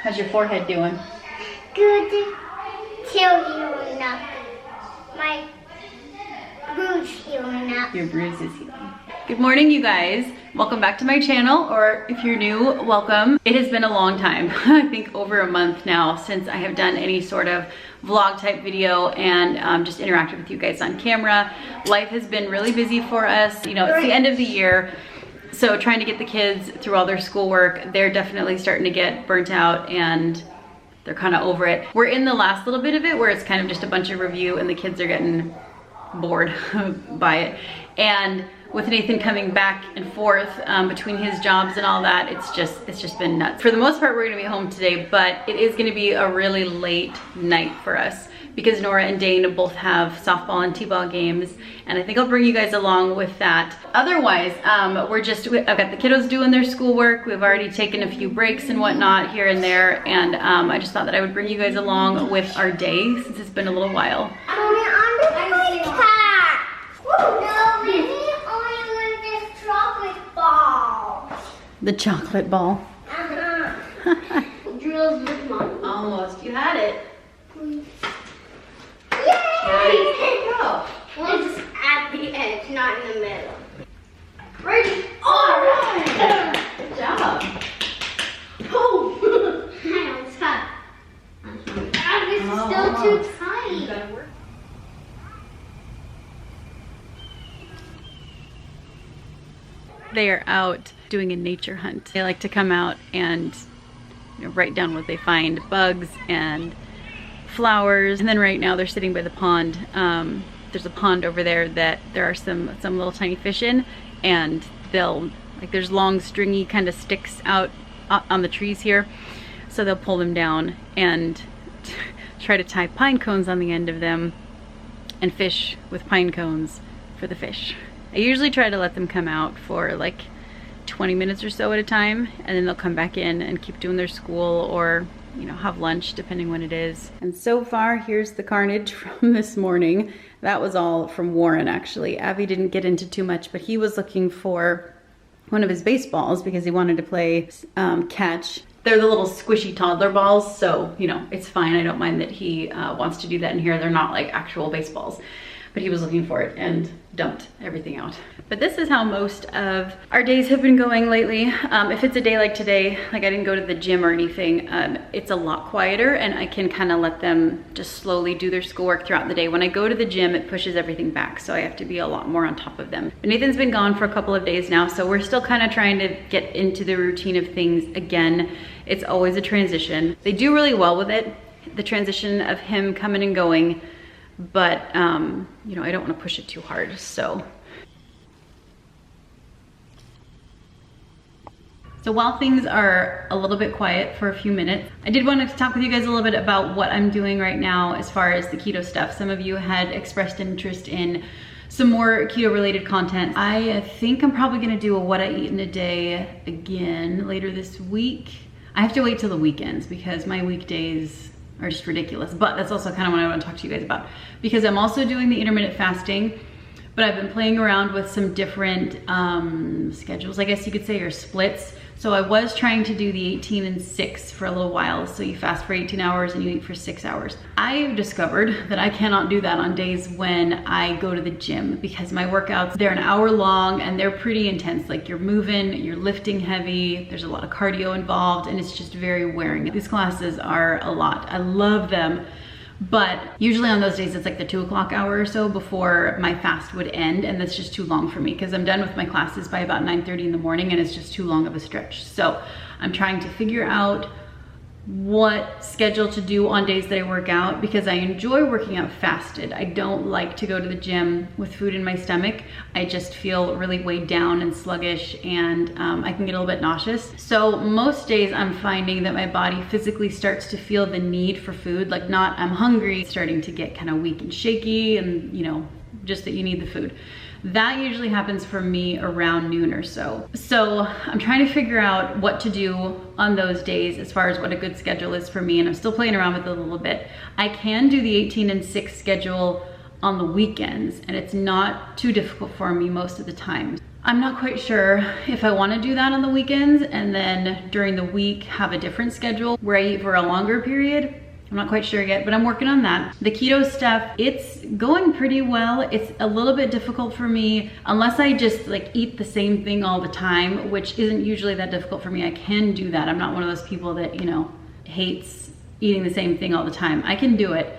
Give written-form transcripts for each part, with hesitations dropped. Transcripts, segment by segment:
How's your forehead doing? Good. Tail healing up. My bruise healing up. Your bruise is healing. Good morning, you guys. Welcome back to my channel, or if you're new, welcome. It has been a long time, I think over a month now, since I have done any sort of vlog type video and just interacted with you guys on camera. Life has been really busy for us. You know, it's the end of the year, so trying to get the kids through all their schoolwork, they're definitely starting to get burnt out and they're kind of over it. We're in the last little bit of it where it's kind of just a bunch of review and the kids are getting bored by it. And with Nathan coming back and forth between his jobs and all that, it's just been nuts. For the most part, we're gonna be home today, but it is gonna be a really late night for us because Nora and Dane both have softball and t-ball games, and I think I'll bring you guys along with that. Otherwise, I've got the kiddos doing their schoolwork. We've already taken a few breaks and whatnot here and there, and I just thought that I would bring you guys along with our day since it's been a little while. The chocolate ball. Drills with mom. Almost. You had it. Yay! Go. Well, just at the edge, not in the middle. Ready? All right. Good job. Oh! I almost got it. This is still too tight. You gotta work. They are out doing a nature hunt. They like to come out and write down what they find, bugs and flowers. And then right now they're sitting by the pond. There's a pond over there that there are some little tiny fish in, and there's long stringy kind of sticks out on the trees here. So they'll pull them down and try to tie pine cones on the end of them and fish with pine cones for the fish. I usually try to let them come out for like 20 minutes or so at a time, and then they'll come back in and keep doing their school or, you know, have lunch depending when it is. And so far, here's the carnage from this morning. That was all from Warren, actually. Abby didn't get into too much, but he was looking for one of his baseballs because he wanted to play catch. They're the little squishy toddler balls, so, you know, it's fine. I don't mind that he wants to do that in here. They're not like actual baseballs. But he was looking for it and dumped everything out. But this is how most of our days have been going lately. If it's a day like today, like I didn't go to the gym or anything, it's a lot quieter and I can kind of let them just slowly do their schoolwork throughout the day. When I go to the gym, it pushes everything back, so I have to be a lot more on top of them. But Nathan's been gone for a couple of days now, so we're still kind of trying to get into the routine of things again. It's always a transition. They do really well with it, the transition of him coming and going, but you know, I don't want to push it too hard. So while things are a little bit quiet for a few minutes, I did want to talk with you guys a little bit about what I'm doing right now as far as the keto stuff. Some of you had expressed interest in some more keto related content. I think I'm probably going to do a what I eat in a day again later this week. I have to wait till the weekends because my weekdays are just ridiculous, but that's also kind of what I want to talk to you guys about, because I'm also doing the intermittent fasting, but I've been playing around with some different schedules, I guess you could say, or splits. So I was trying to do the 18 and 6 for a little while. So you fast for 18 hours and you eat for 6 hours. I discovered that I cannot do that on days when I go to the gym because my workouts, they're an hour long and they're pretty intense. Like you're moving, you're lifting heavy, there's a lot of cardio involved, and it's just very wearing. These classes are a lot. I love them. But usually on those days, it's like the 2 o'clock hour or so before my fast would end. And that's just too long for me because I'm done with my classes by about 9:30 in the morning and it's just too long of a stretch. So I'm trying to figure out what schedule to do on days that I work out because I enjoy working out fasted. I don't like to go to the gym with food in my stomach. I just feel really weighed down and sluggish, and I can get a little bit nauseous. So most days I'm finding that my body physically starts to feel the need for food, like not I'm hungry, starting to get kind of weak and shaky, and you know, just that you need the food. That usually happens for me around noon or so. So I'm trying to figure out what to do on those days as far as what a good schedule is for me, and I'm still playing around with it a little bit. I can do the 18 and 6 schedule on the weekends, and it's not too difficult for me most of the time. I'm not quite sure if I want to do that on the weekends and then during the week have a different schedule where I eat for a longer period. I'm not quite sure yet, but I'm working on that. The keto stuff, it's going pretty well. It's a little bit difficult for me unless I just like eat the same thing all the time, which isn't usually that difficult for me. I can do that. I'm not one of those people that, you know, hates eating the same thing all the time. I can do it.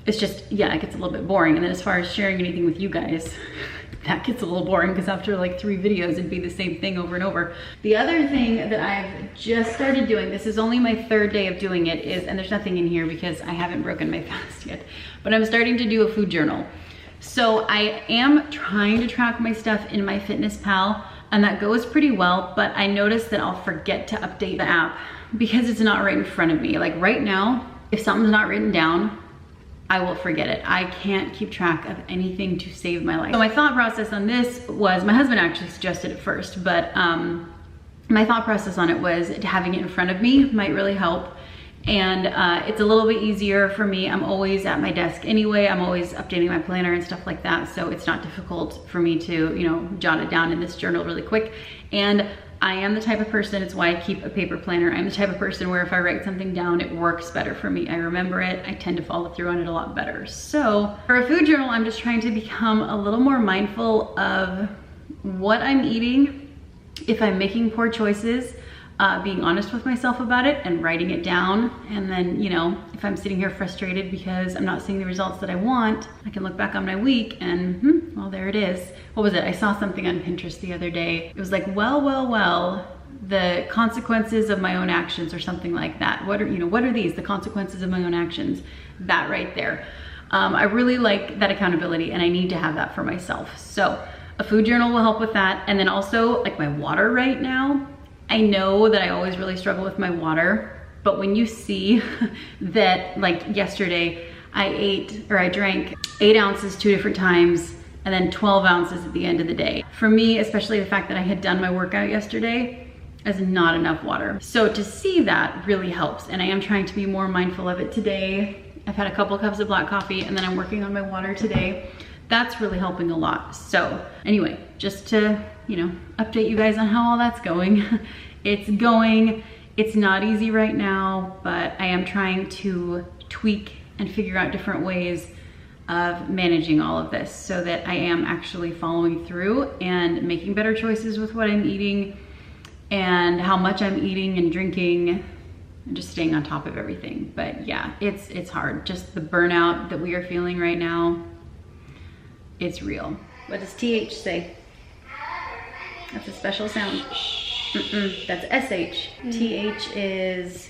It's just, yeah, it gets a little bit boring. And then as far as sharing anything with you guys, that gets a little boring because after like 3 videos, it'd be the same thing over and over. The other thing that I've just started doing, this is only my 3rd day of doing it, is, and there's nothing in here because I haven't broken my fast yet, but I'm starting to do a food journal. So I am trying to track my stuff in MyFitnessPal, and that goes pretty well, but I noticed that I'll forget to update the app because it's not right in front of me. Like right now, if something's not written down, I will forget it. I can't keep track of anything to save my life. So my thought process on this was, my husband actually suggested it first, but my thought process on it was having it in front of me might really help. And it's a little bit easier for me. I'm always at my desk anyway. I'm always updating my planner and stuff like that. So it's not difficult for me to, you know, jot it down in this journal really quick. And I am the type of person, it's why I keep a paper planner. I'm the type of person where if I write something down, it works better for me. I remember it, I tend to follow through on it a lot better. So for a food journal, I'm just trying to become a little more mindful of what I'm eating, if I'm making poor choices, being honest with myself about it and writing it down. And then, you know, if I'm sitting here frustrated because I'm not seeing the results that I want, I can look back on my week and, well, there it is. What was it? I saw something on Pinterest the other day. It was like, well, the consequences of my own actions or something like that. What are these? The consequences of my own actions. That right there. I really like that accountability and I need to have that for myself. So a food journal will help with that. And then also like my water right now, I know that I always really struggle with my water, but when you see that, like yesterday, I drank 8 ounces 2 different times and then 12 ounces at the end of the day. For me, especially the fact that I had done my workout yesterday, is not enough water. So to see that really helps, and I am trying to be more mindful of it today. I've had a couple cups of black coffee and then I'm working on my water today. That's really helping a lot. So anyway, just to, you know, update you guys on how all that's going. It's going, it's not easy right now, but I am trying to tweak and figure out different ways of managing all of this so that I am actually following through and making better choices with what I'm eating and how much I'm eating and drinking and just staying on top of everything. But yeah, it's hard. Just the burnout that we are feeling right now, it's real. What does TH say? That's a special sound. That's SH. TH is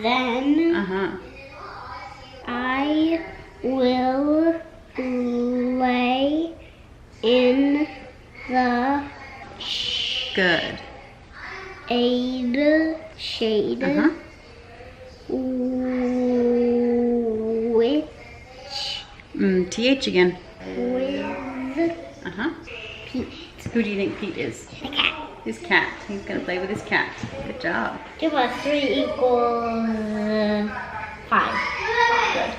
then I will lay in the good shade which TH again. With Pete. Who do you think Pete is? The cat. His cat. He's gonna play with his cat. Good job. 2 + 3 = 5. Good.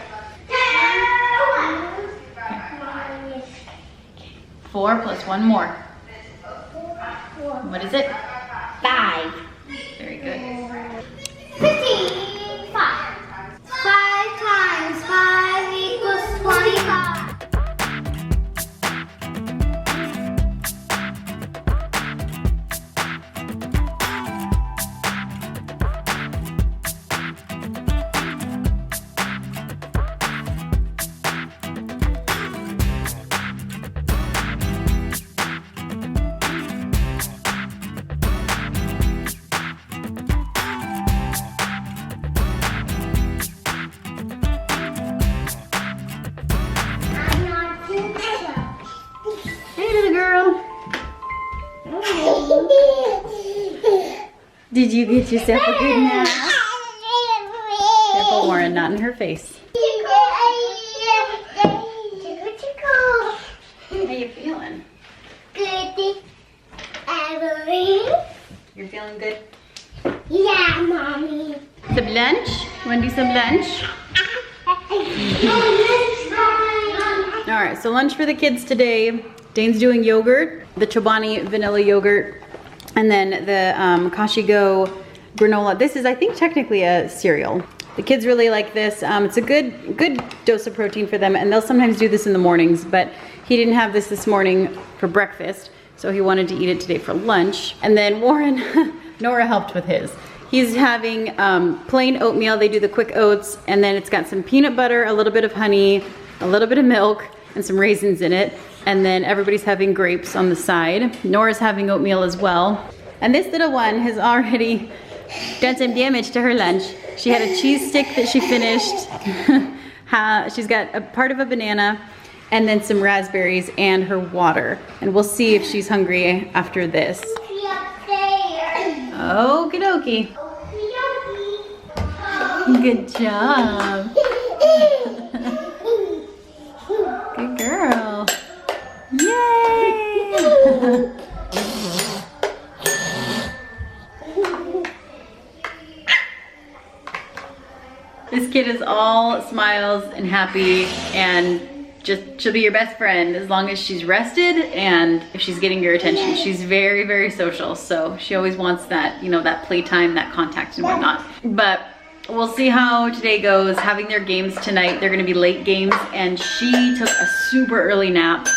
4 plus 1 more. What is it? 5. Very good. 55. 5 times 5 = 25. Did you get yourself a good nap? Careful, Warren, not in her face. How you feeling? Good. Evelyn? You're feeling good? Yeah, Mommy. Some lunch? Want to do some lunch? right, so lunch for the kids today. Dane's doing yogurt, the Chobani vanilla yogurt, and then the Kashigo granola. This is, I think, technically a cereal. The kids really like this. It's a good dose of protein for them, and they'll sometimes do this in the mornings, but he didn't have this morning for breakfast, so he wanted to eat it today for lunch. And then Warren, Nora helped with his. He's having plain oatmeal. They do the quick oats, and then it's got some peanut butter, a little bit of honey, a little bit of milk, and some raisins in it. And then everybody's having grapes on the side. Nora's having oatmeal as well. And this little one has already done some damage to her lunch. She had a cheese stick that she finished. She's got a part of a banana and then some raspberries and her water. And we'll see if she's hungry after this. Okie dokie. Good job. Good girl. Yay! This kid is all smiles and happy, and she'll be your best friend as long as she's rested and if she's getting your attention. She's very, very social, so she always wants that, you know, that playtime, that contact and whatnot. But we'll see how today goes. Having their games tonight, they're gonna be late games, and she took a super early nap,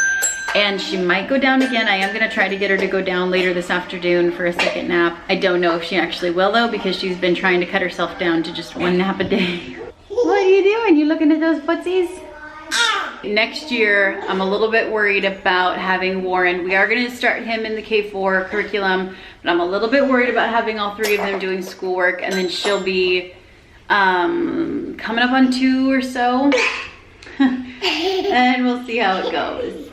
and she might go down again. I am gonna try to get her to go down later this afternoon for a second nap. I don't know if she actually will though, because she's been trying to cut herself down to just one nap a day. What are you doing? You looking at those footsies? Next year, I'm a little bit worried about having Warren. We are gonna start him in the K4 curriculum, but I'm a little bit worried about having all three of them doing schoolwork, and then she'll be coming up on 2 or so. And we'll see how it goes.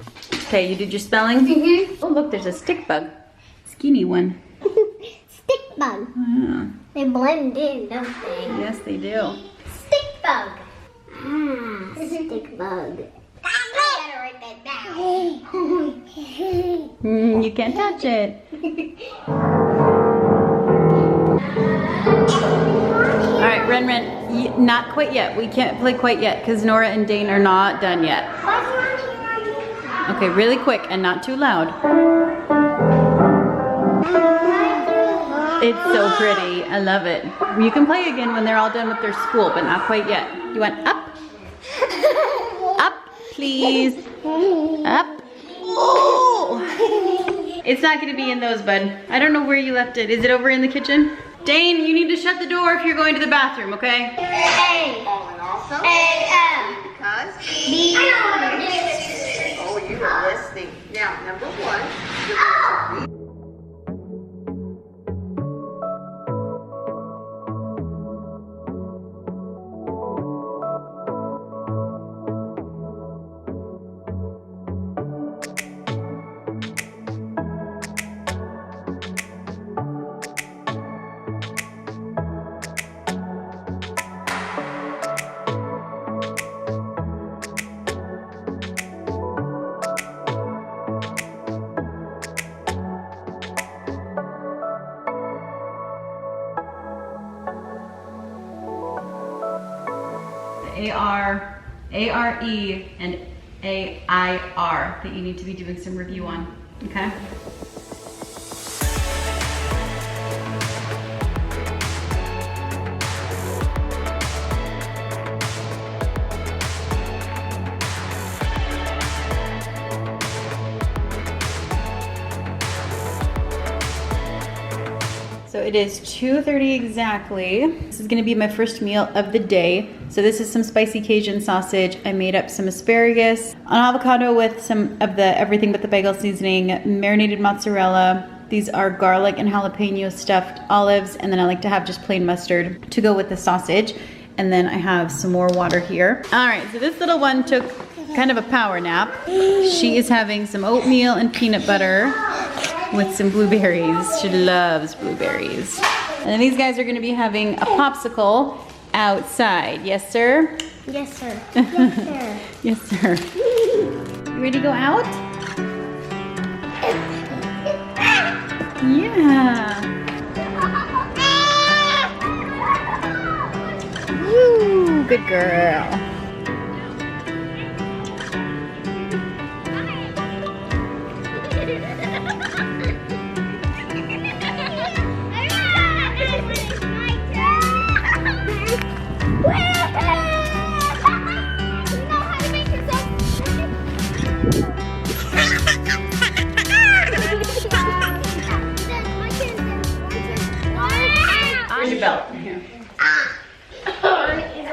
Okay, you did your spelling? Mm-hmm. Oh, look, there's a stick bug. Skinny one. Stick bug. Yeah. They blend in, don't they? Yes, they do. Stick bug. Stick bug. I gotta write that down. You can't touch it. All right, Ren, not quite yet. We can't play quite yet because Nora and Dane are not done yet. Okay, really quick and not too loud. It's so pretty. I love it. You can play again when they're all done with their school, but not quite yet. You want up? Up, please. Up. Oh! It's not gonna be in those, bud. I don't know where you left it. Is it over in the kitchen? Dane, you need to shut the door if you're going to the bathroom, okay? A. Also? A. Because? B. Oh, you are listening. Now, number 1. AR, ARE, and AIR that you need to be doing some review on, okay? So it is 2:30 exactly. This is gonna be my first meal of the day. So this is some spicy Cajun sausage. I made up some asparagus, an avocado with some of the everything but the bagel seasoning, marinated mozzarella. These are garlic and jalapeno stuffed olives, and then I like to have just plain mustard to go with the sausage. And then I have some more water here. All right, so this little one took kind of a power nap. She is having some oatmeal and peanut butter with some blueberries. She loves blueberries. And then these guys are gonna be having a popsicle outside. Yes, sir? Yes, sir. Yes, sir. Yes, sir. You ready to go out? Yeah. Woo, good girl. belt. Here.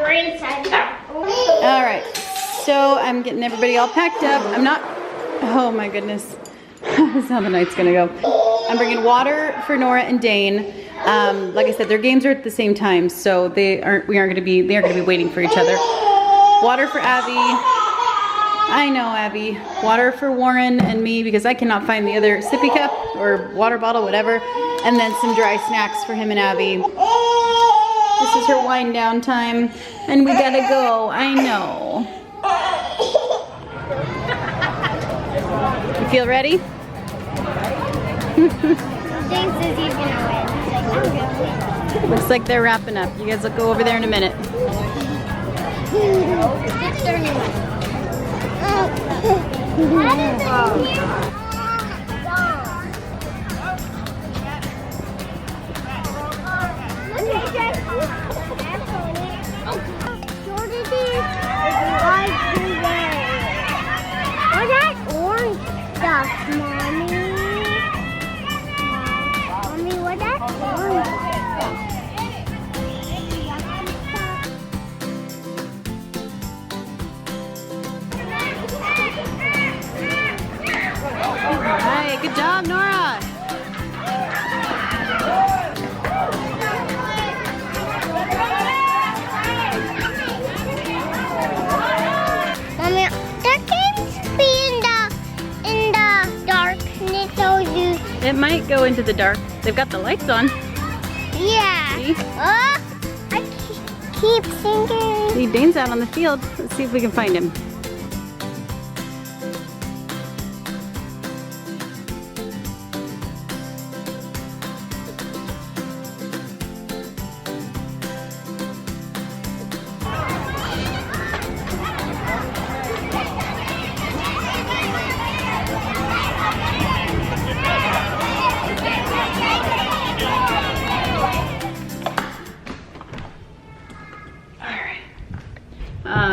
Right inside. All right, so I'm getting everybody all packed up. I'm not, oh my goodness. That's how the night's gonna go. I'm bringing water for Nora and Dane. Like I said, their games are at the same time, so they aren't gonna be waiting for each other. Water for Abby. I know, Abby. Water for Warren and me because I cannot find the other sippy cup or water bottle, whatever. And then some dry snacks for him and Abby. This is her wind down time, and we gotta go. I know. You feel ready? Thinks that he's gonna win. Looks like they're wrapping up. You guys will go over there in a minute. What's that orange stuff, Mommy? Mommy, what's that orange stuff? Hey, good job, Nora. Mommy, that can't be in the darkness, so you. It might go into the dark. They've got the lights on. Yeah. See? I keep thinking. See, Dane's out on the field. Let's see if we can find him.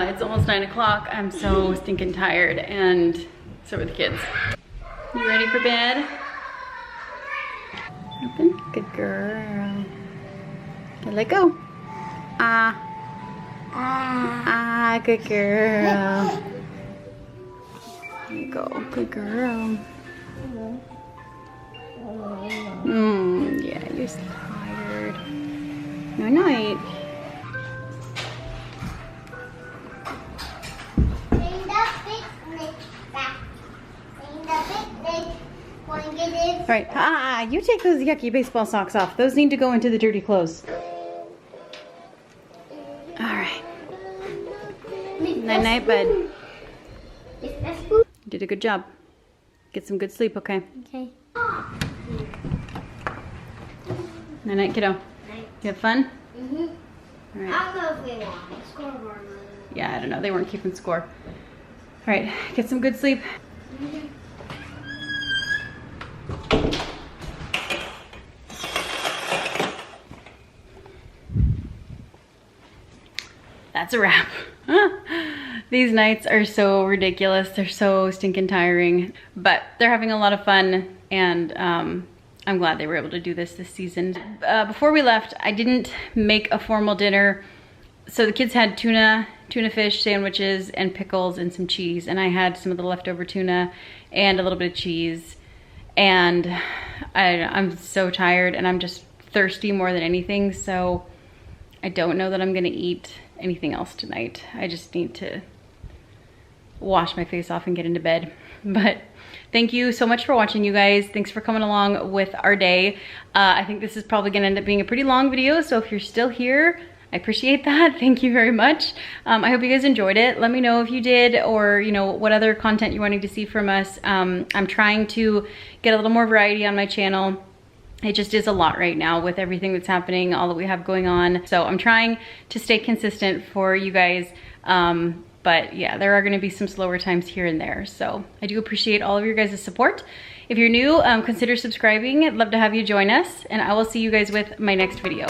It's almost 9 o'clock. I'm so stinking tired, and so are the kids. You ready for bed? Open. Good girl. Okay, let go. Good girl. There you go. Good girl. Yeah, you're so tired. No night. All right, you take those yucky baseball socks off. Those need to go into the dirty clothes. All right. Night night, bud. You did a good job. Get some good sleep, okay? Okay. Night night, kiddo. You have fun? Mhm. All right. I don't know if we won. Scoreboard. Yeah, I don't know. They weren't keeping score. All right, get some good sleep. That's a wrap. These nights are so ridiculous. They're so stinking tiring, but they're having a lot of fun, and I'm glad they were able to do this season. Before we left, I didn't make a formal dinner. So the kids had tuna fish sandwiches and pickles and some cheese, and I had some of the leftover tuna and a little bit of cheese. And I'm so tired, and I'm just thirsty more than anything, so I don't know that I'm gonna eat anything else tonight. I just need to wash my face off and get into bed. But thank you so much for watching, you guys. Thanks for coming along with our day. I think this is probably gonna end up being a pretty long video, so if you're still here, I appreciate that. Thank you very much. I hope you guys enjoyed it. Let me know if you did, or you know, what other content you're wanting to see from us. I'm trying to get a little more variety on my channel. It just is a lot right now with everything that's happening, all that we have going on. So I'm trying to stay consistent for you guys. But yeah, there are gonna be some slower times here and there. So I do appreciate all of your guys' support. If you're new, consider subscribing. I'd love to have you join us, and I will see you guys with my next video.